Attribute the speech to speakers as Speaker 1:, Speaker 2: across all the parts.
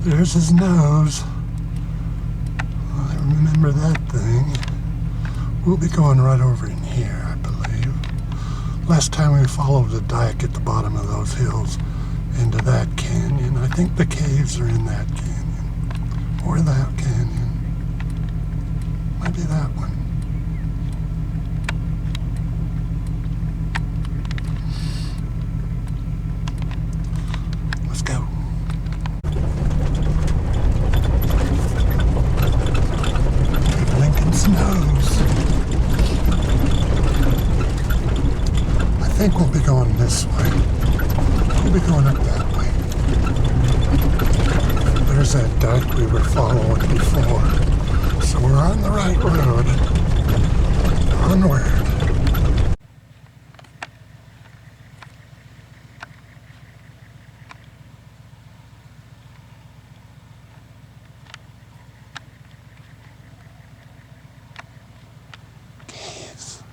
Speaker 1: There's his nose. I remember that thing. We'll be going right over in here, I believe. Last time we followed a dike at the bottom of those hills into that canyon. I think the caves are in that canyon. Or that canyon. Might be that one. Let's go. Lincoln's nose. I think we'll be going this way. We'll be going up that way. There's that dike we were following before. So we're on the right road. Onward. Caves.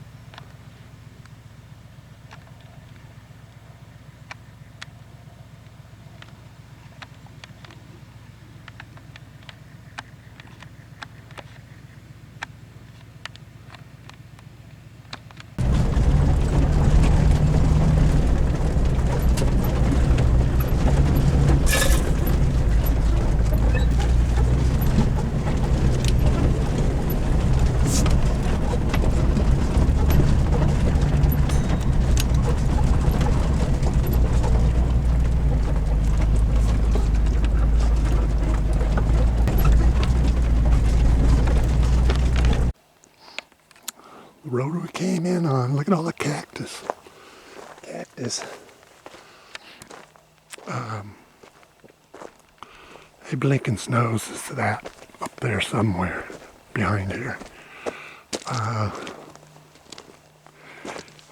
Speaker 1: The road we came in on, look at all the cactus. Hey, Lincoln's nose is that up there somewhere behind here.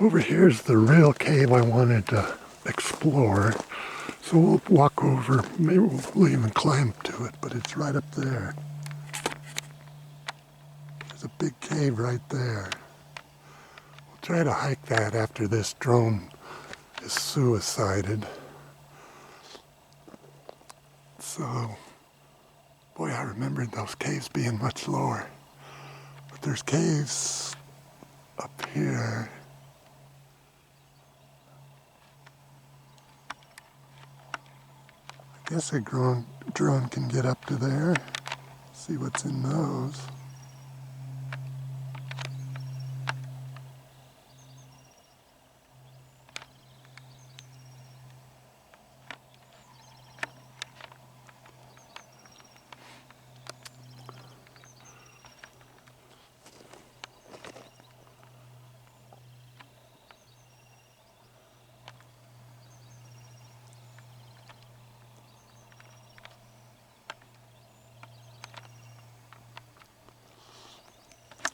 Speaker 1: Over here's the real cave I wanted to explore. So we'll walk over, maybe we'll even climb to it, but it's right up there. There's a big cave right there. We'll try to hike that after this drone is suicided. So, boy, I remembered those caves being much lower. But there's caves up here. I guess a drone can get up to there. See what's in those.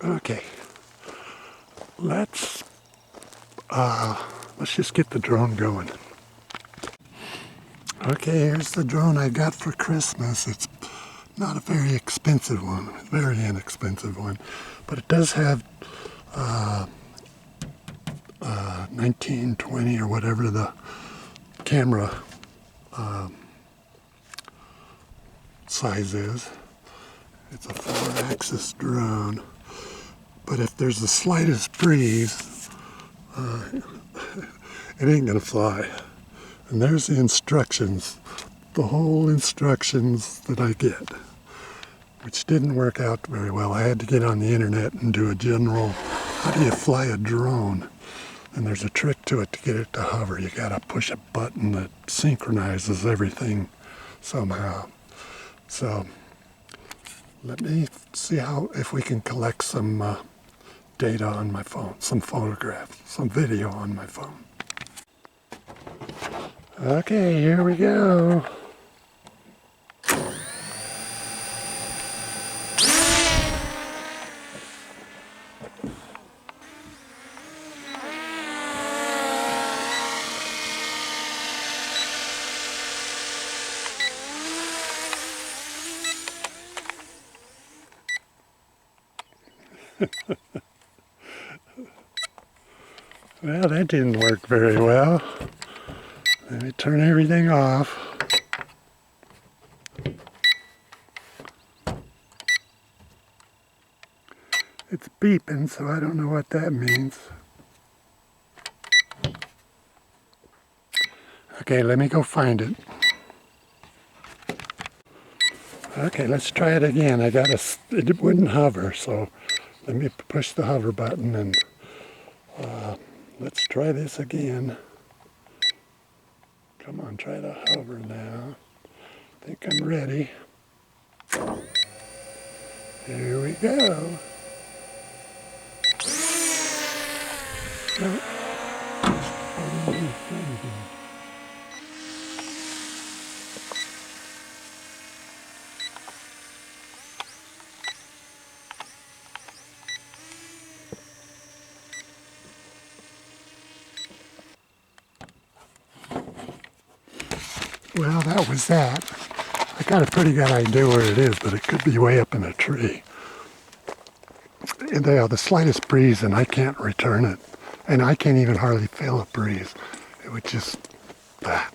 Speaker 1: Okay, let's just get the drone going. Okay, here's the drone I got for Christmas. It's not a very expensive one, a very inexpensive one, but it does have 1920 or whatever the camera size is. It's a 4-axis drone. But if there's the slightest breeze, it ain't gonna fly. And there's the instructions, the whole instructions that I get, which didn't work out very well. I had to get on the internet and do a general, how do you fly a drone? And there's a trick to it to get it to hover. You gotta push a button that synchronizes everything somehow. So let me see if we can collect some data on my phone, some photographs, some video on my phone. Okay, here we go. Well, that didn't work very well. Let me turn everything off. It's beeping, so I don't know what that means. Okay, let me go find it. Okay, let's try it again. It wouldn't hover, so let me push the hover button and let's try this again. Come on, try to hover now. I think I'm ready. Here we go. No. Well, that was that. I got a pretty good idea where it is, but it could be way up in a tree. And the slightest breeze and I can't return it. And I can't even hardly feel a breeze. It would just... I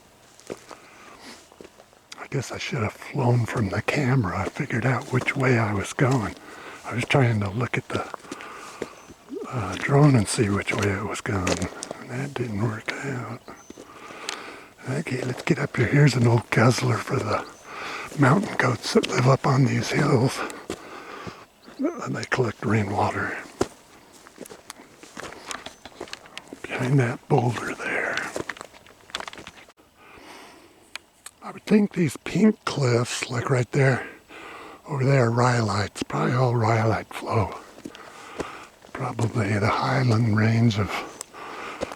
Speaker 1: guess I should have flown from the camera. I figured out which way I was going. I was trying to look at the drone and see which way it was going. And that didn't work out. Okay, let's get up here. Here's an old guzzler for the mountain goats that live up on these hills. And they collect rainwater. Behind that boulder there. I would think these pink cliffs, like right there, over there, are rhyolites. Probably all rhyolite flow. Probably the Highland Range of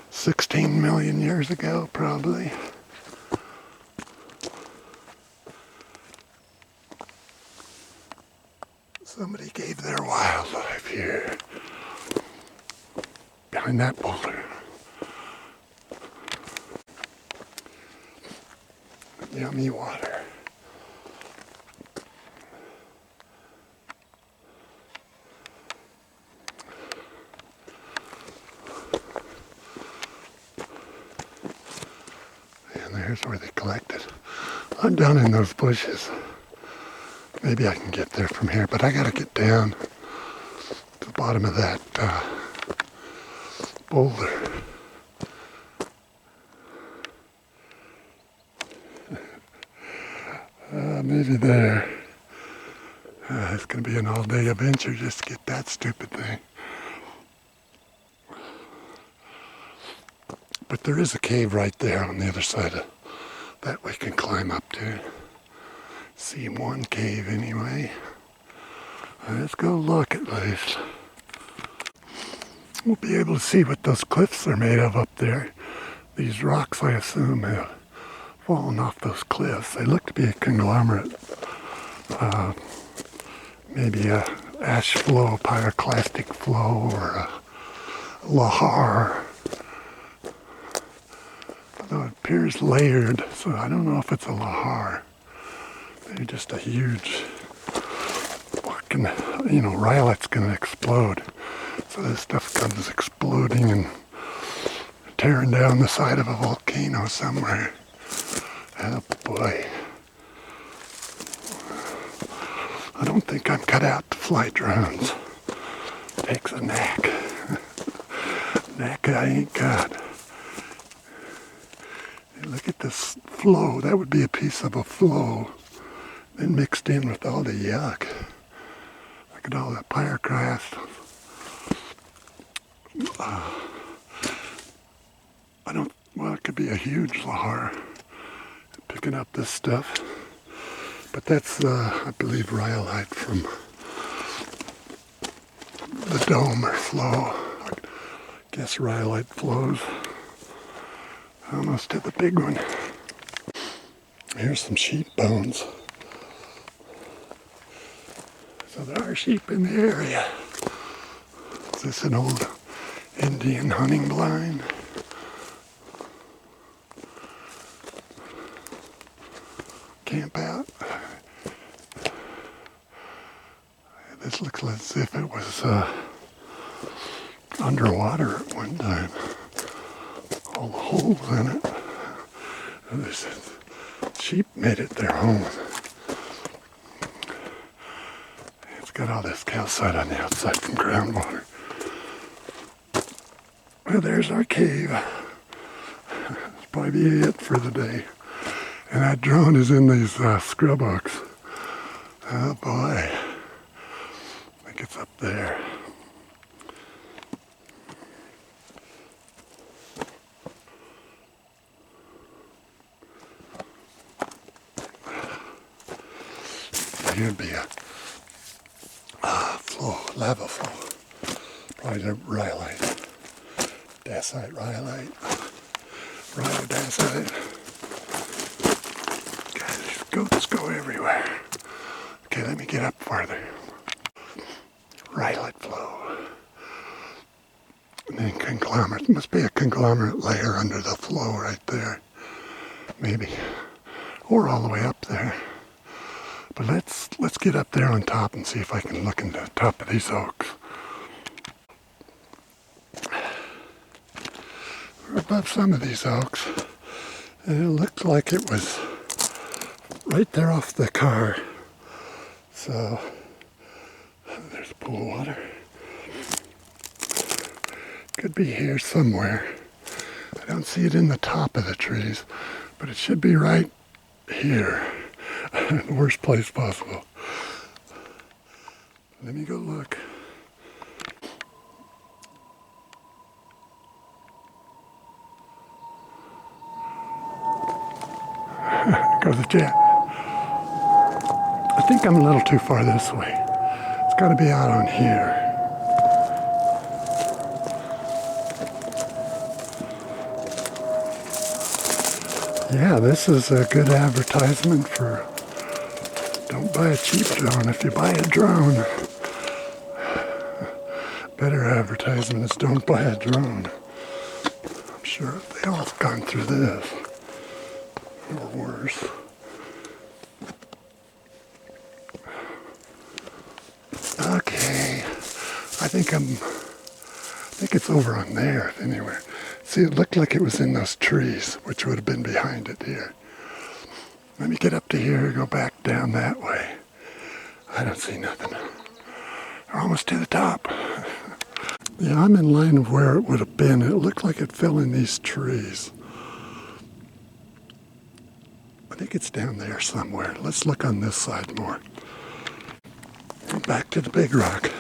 Speaker 1: 16 million years ago, probably. Somebody gave their wildlife here. Behind that boulder. Yummy water. And there's where they collect it. I'm down in those bushes. Maybe I can get there from here, but I gotta get down to the bottom of that boulder. Maybe there. It's gonna be an all-day adventure just to get that stupid thing. But there is a cave right there on the other side of that we can climb up to. See one cave anyway. Let's go look at least. We'll be able to see what those cliffs are made of up there. These rocks, I assume, have fallen off those cliffs. They look to be a conglomerate. Maybe a ash flow, pyroclastic flow, or a lahar. Although it appears layered, so I don't know if it's a lahar. Maybe just a huge, fucking, rhyolite's gonna explode. So this stuff comes exploding and tearing down the side of a volcano somewhere. Oh boy. I don't think I'm cut out to fly drones. Takes a knack. Knack I ain't got. Hey, look at this flow. That would be a piece of a flow. Then mixed in with all the yuck. Look at all that pyroclast. It could be a huge lahar picking up this stuff. But that's, I believe, rhyolite from the dome or flow. I guess rhyolite flows almost to the big one. Here's some sheep bones. So there are sheep in the area. Is this an old Indian hunting blind? Camp out. This looks as if it was underwater at one time. All the holes in it. This sheep made it their home. It's got all this calcite on the outside from groundwater. Well, there's our cave. That's probably it for the day. And that drone is in these scrub oaks. Oh boy. I think it's up there. Here'd be a flow, lava flow. Probably the rhyolite. Dacite, rhyolite. Rhyodacite. God, these goats go everywhere. Okay, let me get up farther. Rhyolite flow. And then conglomerate. Must be a conglomerate layer under the flow right there. Maybe. Or all the way up there. But let's get up there on top and see if I can look into the top of these oaks. We're above some of these oaks, and it looked like it was right there off the car. So there's a pool of water. Could be here somewhere. I don't see it in the top of the trees, but it should be right here. The worst place possible. Let me go look. Goes the jet. I think I'm a little too far this way. It's got to be out on here. Yeah, this is a good advertisement for don't buy a cheap drone. If you buy a drone, better advertisement is don't buy a drone. I'm sure they all have gone through this, or worse. Okay, I think it's over on there anywhere. See, it looked like it was in those trees, which would have been behind it here. Let me get up to here, go back down that way. I don't see nothing. We're almost to the top. Yeah, I'm in line of where it would have been. It looked like it fell in these trees. I think it's down there somewhere. Let's look on this side more. Back to the big rock.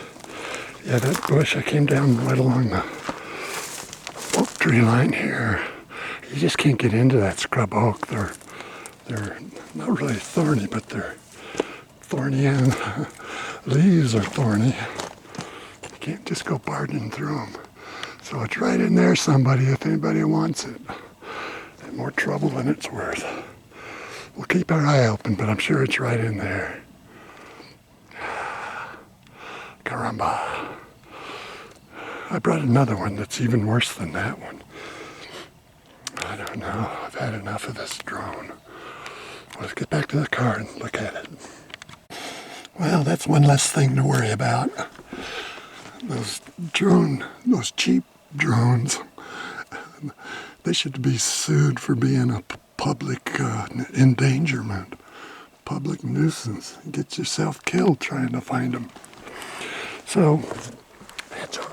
Speaker 1: Yeah, that bush, I came down right along the oak tree line here. You just can't get into that scrub oak. They're not really thorny, but they're thorny and leaves are thorny. You can't just go barging through them. So it's right in there, somebody, if anybody wants it. And more trouble than it's worth. We'll keep our eye open, but I'm sure it's right in there. Caramba. I brought another one that's even worse than that one. I don't know. I've had enough of this drone. Let's get back to the car and look at it. Well, that's one less thing to worry about. Those cheap drones, they should be sued for being a public endangerment, public nuisance. Get yourself killed trying to find them. So, hedgehog.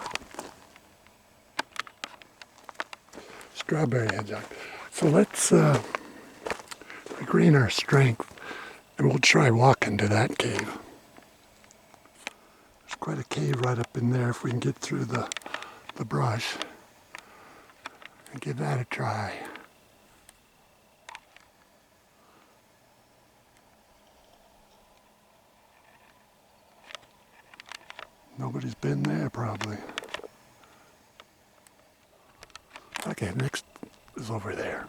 Speaker 1: Strawberry hedgehog. So let's regain our strength and we'll try walking to that cave. There's quite a cave right up in there if we can get through the brush and give that a try. Nobody's been there probably. Okay, next is over there.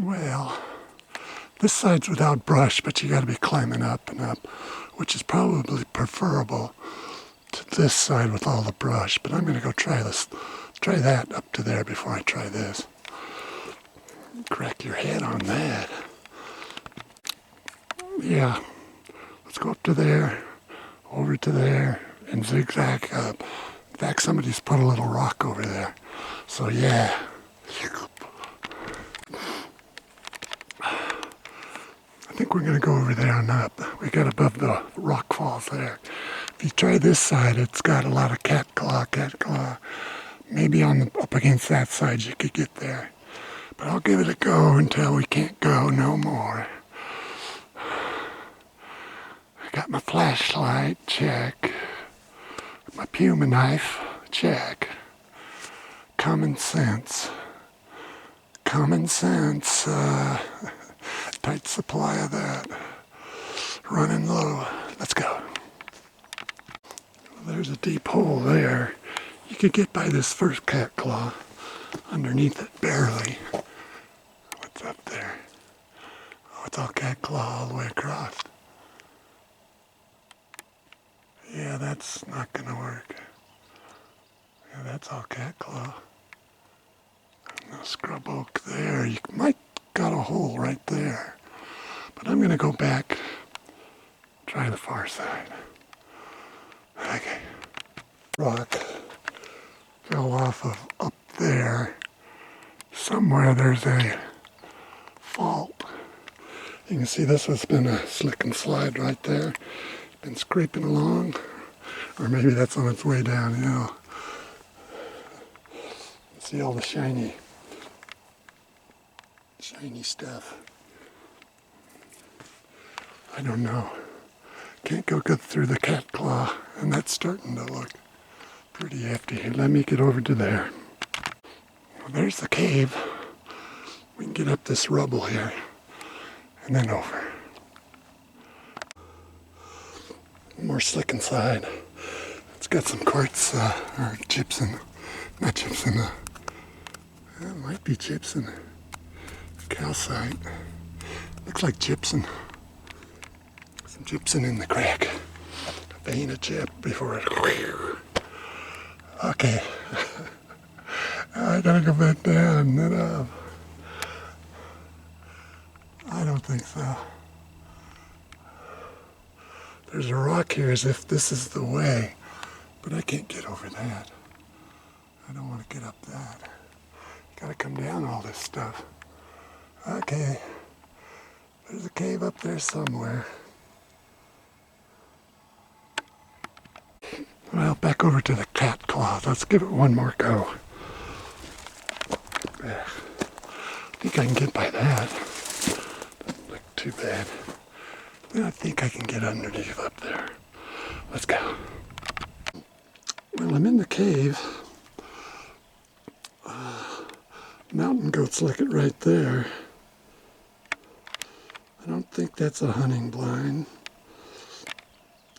Speaker 1: Well, this side's without brush, but you got to be climbing up and up, which is probably preferable to this side with all the brush. But I'm going to go try that up to there before I try this. Crack your head on that. Yeah, let's go up to there, over to there, and zigzag up. In fact, somebody's put a little rock over there. So yeah. I think we're going to go over there and up. We got above the rock falls there. If you try this side, it's got a lot of cat claw. Maybe up against that side you could get there. But I'll give it a go until we can't go no more. I got my flashlight, check. My Puma knife, check. Common sense. Common sense. Tight supply of that. Running low. Let's go. Well, there's a deep hole there. You could get by this first cat claw. Underneath it, barely. What's up there? Oh, it's all cat claw all the way across. Yeah, that's not gonna work. Yeah, that's all cat claw. No scrub oak there. You might got a hole right there. But I'm gonna go back, try the far side. Okay. Rock fell off of up there. Somewhere there's a fault. You can see this has been a slick and slide right there. Been scraping along. Or maybe that's on its way down, you know. See all the shiny stuff. I don't know. Can't go good through the cat claw, and that's starting to look pretty hefty. Let me get over to there. Well, there's the cave. We can get up this rubble here, and then over. More slick inside. It's got some quartz or gypsum. Not gypsum. It might be gypsum. Calcite. Looks like gypsum. Some gypsum in the crack. A vein of gyp before it. Okay. I gotta go back down and then up. I don't think so. There's a rock here as if this is the way, but I can't get over that. I don't want to get up that. You gotta come down all this stuff. Okay. There's a cave up there somewhere. Well, back over to the cat claw. Let's give it one more go. I think I can get by that. Doesn't look too bad. I think I can get underneath up there. Let's go. Well, I'm in the cave. Mountain goats lick it right there. I don't think that's a hunting blind.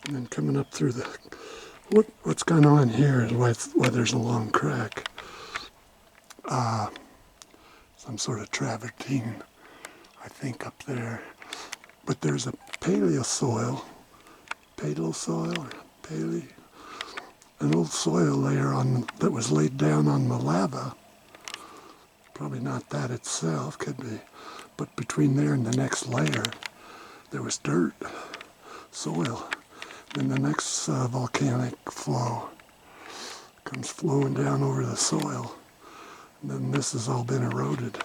Speaker 1: And then coming up through the... What's going on here is why there's a long crack. Some sort of travertine, I think, up there. But there's a paleosoil, an old soil layer that was laid down on the lava. Probably not that itself, could be. But between there and the next layer, there was dirt, soil. Then the next volcanic flow comes flowing down over the soil. And then this has all been eroded.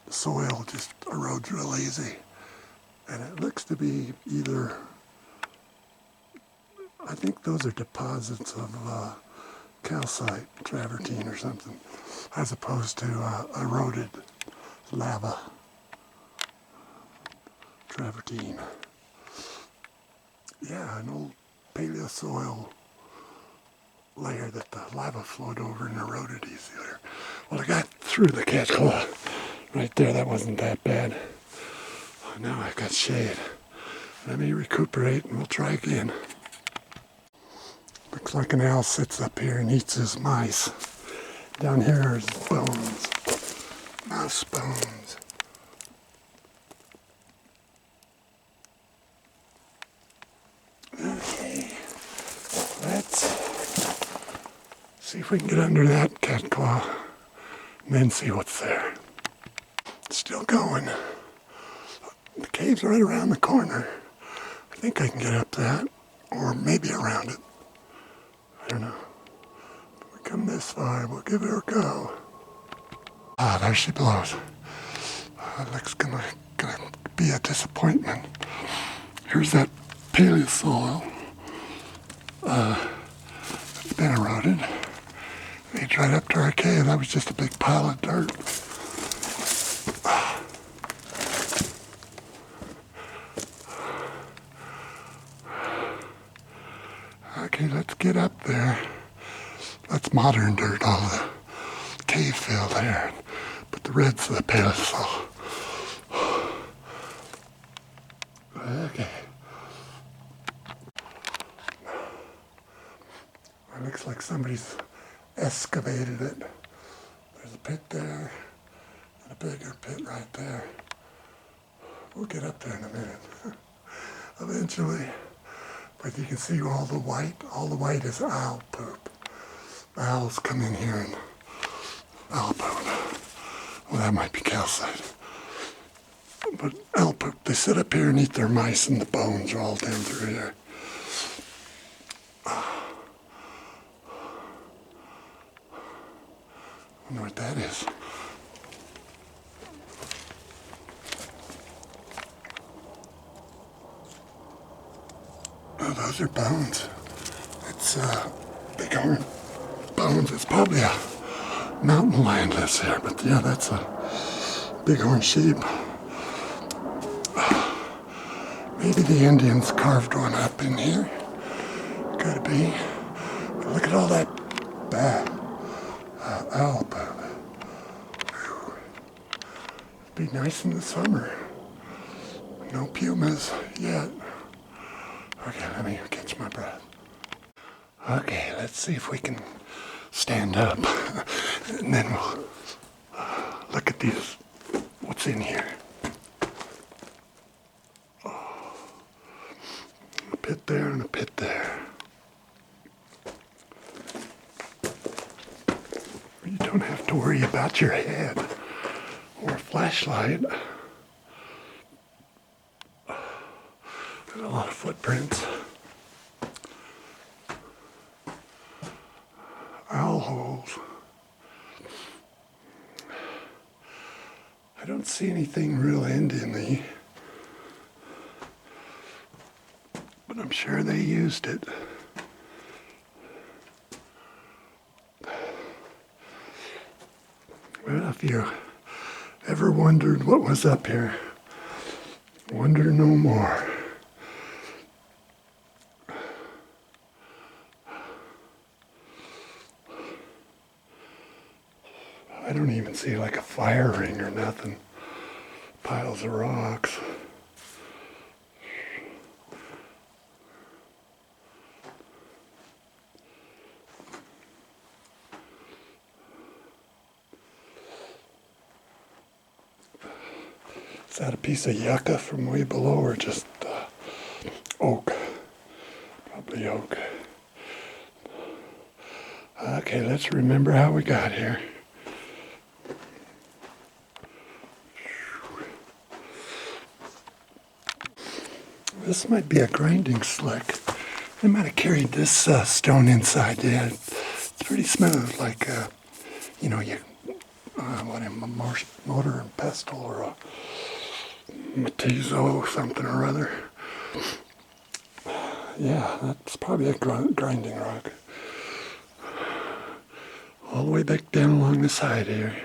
Speaker 1: The soil just erodes real easy. And it looks to be either, I think those are deposits of calcite, travertine or something, as opposed to eroded lava, travertine. Yeah, an old paleosoil layer that the lava flowed over and eroded easier. Well, I got through the cat claw right there. That wasn't that bad. Now I've got shade. Let me recuperate and we'll try again. Looks like an owl sits up here and eats his mice. Down here is bones, mouse bones. Okay, let's see if we can get under that cat claw and then see what's there. Still going. The cave's right around the corner. I think I can get up that, or maybe around it. I don't know. If we come this far, we'll give it a go. Ah, there she blows. Looks gonna be a disappointment. Here's that paleosoil. It's been eroded. It's right up to our cave. That was just a big pile of dirt. Okay, let's get up there. That's modern dirt, all the cave fill there. But the red's the paleosoil. Okay. It looks like somebody's excavated it. There's a pit there and a bigger pit right there. We'll get up there in a minute. Eventually. But you can see all the white. All the white is owl poop. Owls come in here and owl poop. Well, that might be calcite. But owl poop, they sit up here and eat their mice, and the bones are all down through here. I wonder what that is. Oh, those are bones. It's bighorn bones. It's probably a mountain lion lives here, but yeah, that's a bighorn sheep. Maybe the Indians carved one up in here. Could be. But look at all that owl poop. It'd be nice in the summer. No pumas yet. Okay, let me catch my breath. Okay, let's see if we can stand up. And then we'll look at these. What's in here? Oh, a pit there and a pit there. You don't have to worry about your head or a flashlight. There's a lot of footprints. Owl holes. I don't see anything real Indian-y, but I'm sure they used it. Well, if you ever wondered what was up here, wonder no more. I don't even see like a fire ring or nothing. Piles of rocks. Is that a piece of yucca from way below or just oak? Probably oak. Okay, let's remember how we got here. This might be a grinding slick. They might have carried this stone inside. Yeah, it's pretty smooth, like what a mortar and pestle or a Matizo something or other. Yeah, that's probably a grinding rock. All the way back down along the side here.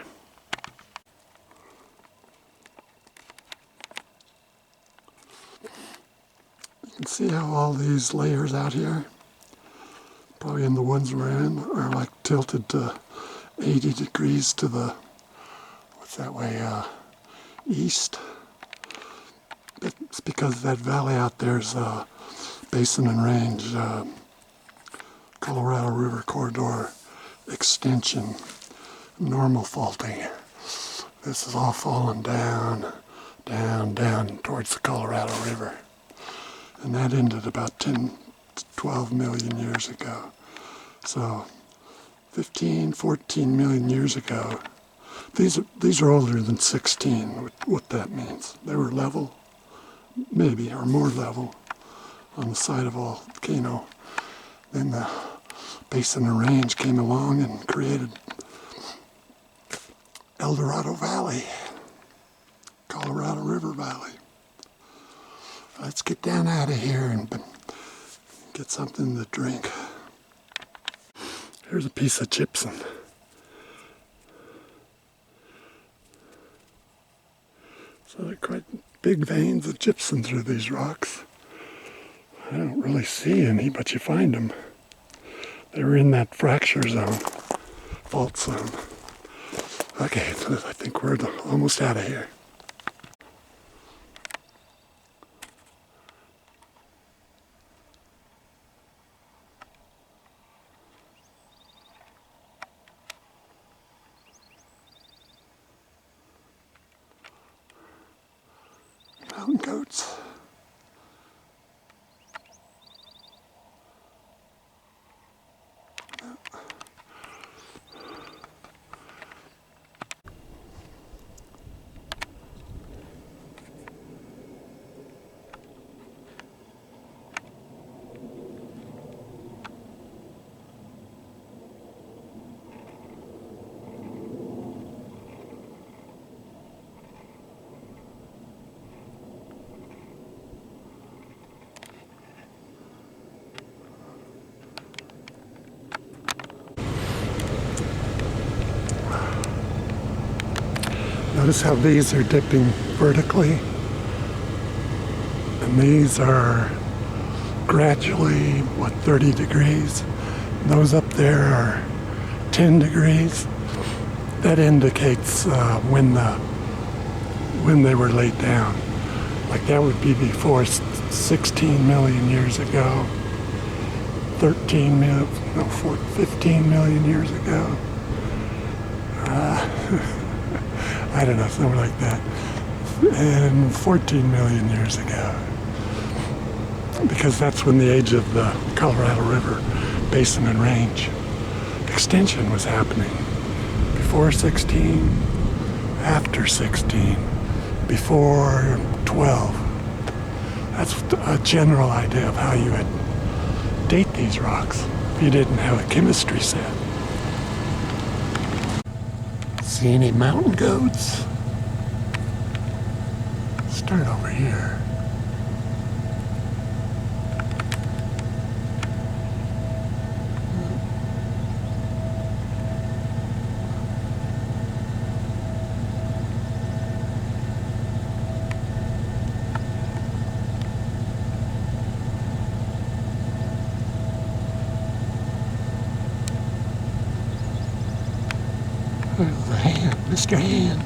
Speaker 1: You can see how all these layers out here, probably in the ones we're in, are like tilted to 80 degrees to the, what's that way, east. It's because that valley out there is Basin and Range, Colorado River Corridor extension, normal faulting. This is all falling down, down, down towards the Colorado River. And that ended about 10 to 12 million years ago. So 15, 14 million years ago, These are older than 16, what that means. They were level, maybe, or more level on the side of a volcano. Then the base of the range came along and created El Dorado Valley, Colorado River Valley. Let's get down out of here and get something to drink. Here's a piece of gypsum. So there are quite big veins of gypsum through these rocks. I don't really see any, but you find them. They were in that fracture zone, fault zone. Okay, I think we're almost out of here. Mountain goats. Notice how these are dipping vertically, and these are gradually, 30 degrees. And those up there are 10 degrees. That indicates when they were laid down. Like that would be before 16 million years ago, 15 million years ago. I don't know, something like that. And 14 million years ago. Because that's when the age of the Colorado River basin and range extension was happening. Before 16, after 16, before 12. That's a general idea of how you would date these rocks if you didn't have a chemistry set. See any mountain goats? Start over here. There's the hand, Mr. Hand.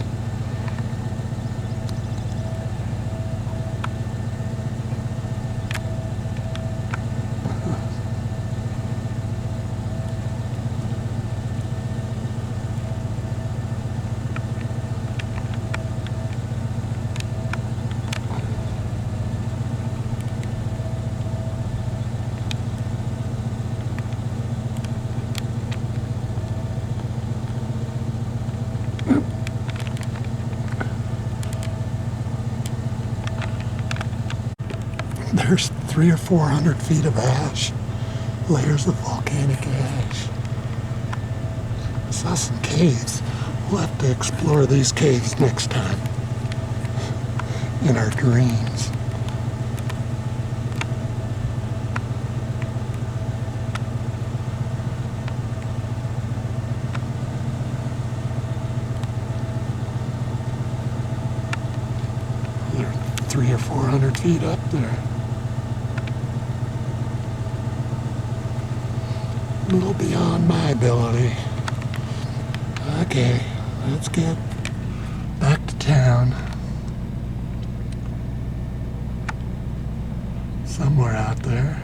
Speaker 1: There's 300 or 400 feet of ash, layers of volcanic ash. I saw some caves. We'll have to explore these caves next time in our dreams. They're 300 or 400 feet up there. A little beyond my ability. Okay, let's get back to town. Somewhere out there.